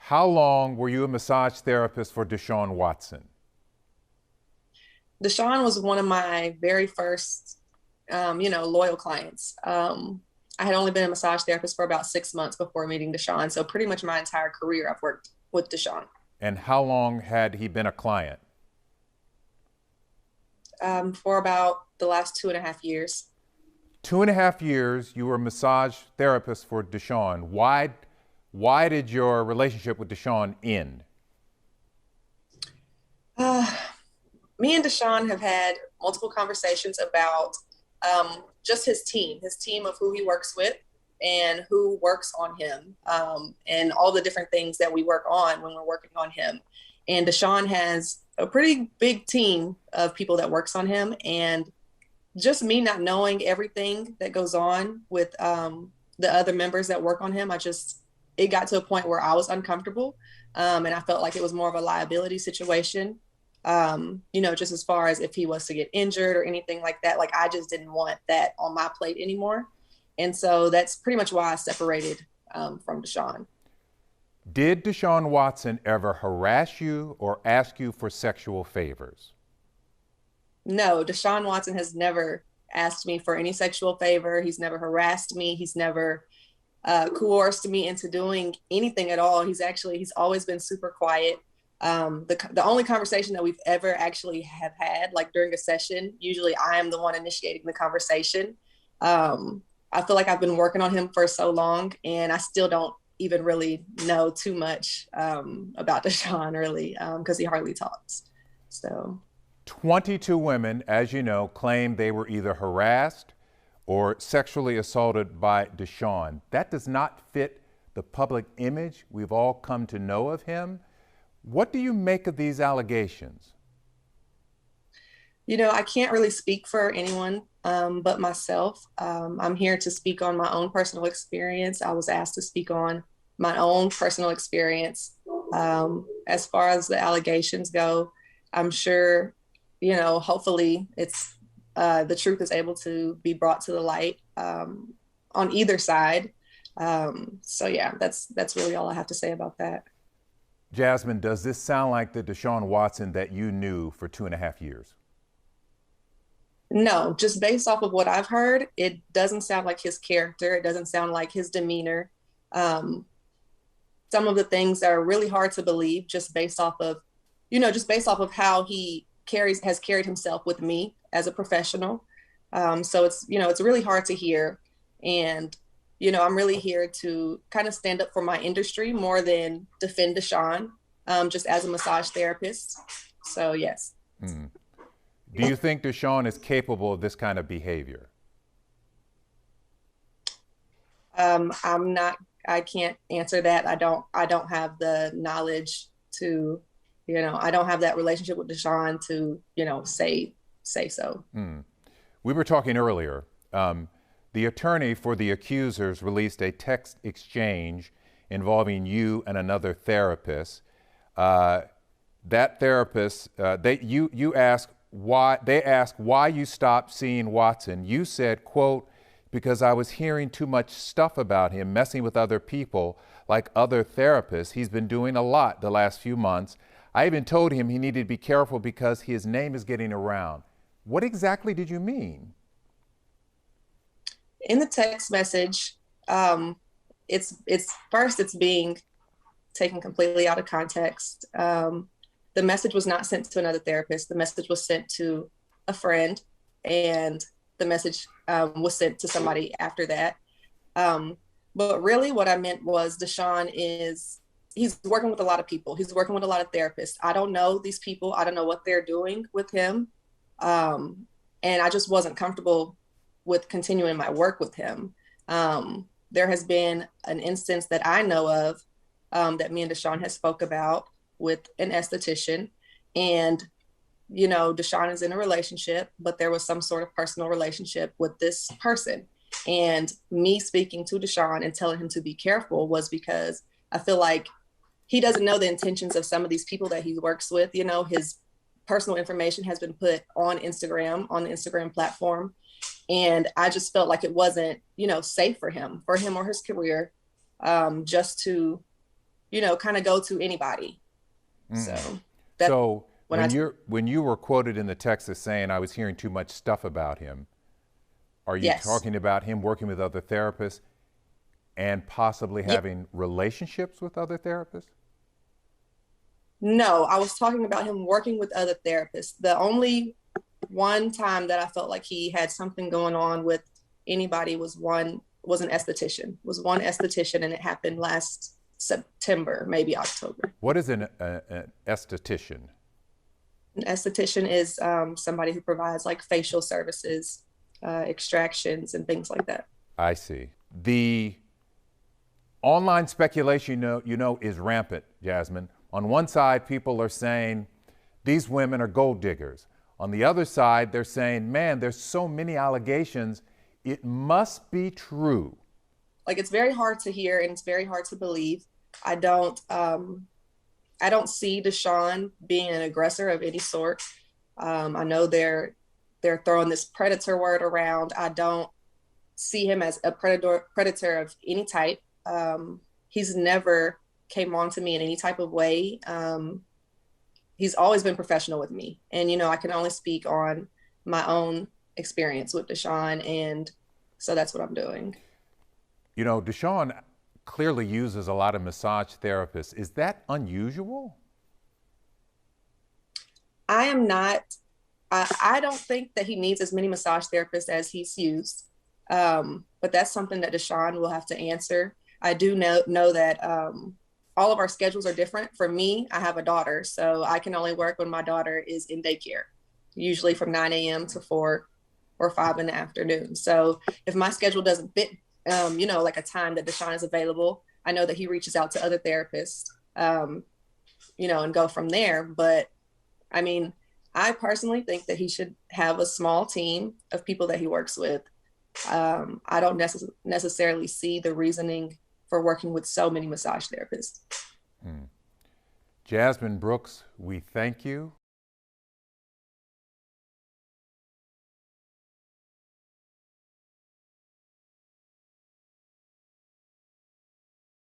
How long were you a massage therapist for Deshaun Watson? Deshaun was one of my very first, loyal clients. I had only been a massage therapist for about 6 months before meeting Deshaun. So pretty much my entire career, I've worked with Deshaun. And how long had he been a client? For about the last 2.5 years. 2.5 years, you were a massage therapist for Deshaun. Why did your relationship with Deshaun end? Uh, Me and Deshaun have had multiple conversations about just his team of who he works with and who works on him, and all the different things that we work on when we're working on him. And Deshaun has a pretty big team of people that works on him, and just me not knowing everything that goes on with the other members that work on him, it got to a point where I was uncomfortable, and I felt like it was more of a liability situation. Just as far as if he was to get injured or anything like that, like I just didn't want that on my plate anymore. And so that's pretty much why I separated from Deshaun. Did Deshaun Watson ever harass you or ask you for sexual favors? No, Deshaun Watson has never asked me for any sexual favor. He's never harassed me. He's never coerced me into doing anything at all. He's always been super quiet. The only conversation that we've ever actually have had, like during a session, usually I am the one initiating the conversation. I feel like I've been working on him for so long, and I still don't even really know too much about Deshaun, really, because he hardly talks. So 22 women, as you know, claim they were either harassed or sexually assaulted by Deshaun. That does not fit the public image we've all come to know of him. What do you make of these allegations? I can't really speak for anyone but myself. I'm here to speak on my own personal experience. I was asked to speak on my own personal experience. As far as the allegations go, I'm sure, hopefully the truth is able to be brought to the light on either side. So yeah, that's really all I have to say about that. Jasmine, does this sound like the Deshaun Watson that you knew for 2.5 years? No, just based off of what I've heard, it doesn't sound like his character. It doesn't sound like his demeanor. Um, some of the things are really hard to believe just based off of how he has carried himself with me as a professional. So it's really hard to hear. And, I'm really here to kind of stand up for my industry more than defend Deshaun, just as a massage therapist. So yes. Mm. Do you think Deshaun is capable of this kind of behavior? I can't answer that. I don't have the knowledge to, I don't have that relationship with Deshaun to, say so. Mm. We were talking earlier. The attorney for the accusers released a text exchange involving you and another therapist. That therapist, you asked why, they asked why you stopped seeing Watson. You said, quote, because I was hearing too much stuff about him messing with other people like other therapists. He's been doing a lot the last few months. I even told him he needed to be careful because his name is getting around. What exactly did you mean? In the text message, it's being taken completely out of context. The message was not sent to another therapist. The message was sent to a friend, and the message was sent to somebody after that. But really, what I meant was he's working with a lot of people. He's working with a lot of therapists. I don't know these people. I don't know what they're doing with him. And I just wasn't comfortable with continuing my work with him. There has been an instance that I know of that me and Deshaun has spoke about with an esthetician. And, Deshaun is in a relationship, but there was some sort of personal relationship with this person. And me speaking to Deshaun and telling him to be careful was because I feel like he doesn't know the intentions of some of these people that he works with. His personal information has been put on Instagram, on the Instagram platform. And I just felt like it wasn't, safe for him or his career, just to kind of go to anybody. So that So when I when you were quoted in the text as saying I was hearing too much stuff about him, are you yes. talking about him working with other therapists and possibly Yeah. having relationships with other therapists? No, I was talking about him working with other therapists. The only one time that I felt like he had something going on with anybody was an esthetician. Was one esthetician, and it happened last September, maybe October. What is an esthetician? An esthetician is somebody who provides like facial services, extractions, and things like that. I see. The online speculation, is rampant, Jasmine. On one side, people are saying these women are gold diggers. On the other side, they're saying, man, there's so many allegations, it must be true. Like it's very hard to hear and it's very hard to believe. I don't I don't see Deshaun being an aggressor of any sort. I know they're throwing this predator word around. I don't see him as a predator of any type. He's never came on to me in any type of way. He's always been professional with me, and I can only speak on my own experience with Deshaun, and so that's what I'm doing. Deshaun clearly uses a lot of massage therapists. Is that unusual? I am not. I don't think that he needs as many massage therapists as he's used, but that's something that Deshaun will have to answer. I do know that all of our schedules are different. For me, I have a daughter, so I can only work when my daughter is in daycare, usually from 9 a.m. to 4 or 5 in the afternoon. So if my schedule doesn't fit, like a time that Deshaun is available, I know that he reaches out to other therapists, and go from there. But I mean, I personally think that he should have a small team of people that he works with. I don't necessarily see the reasoning for working with so many massage therapists. Jasmine Brooks, we thank you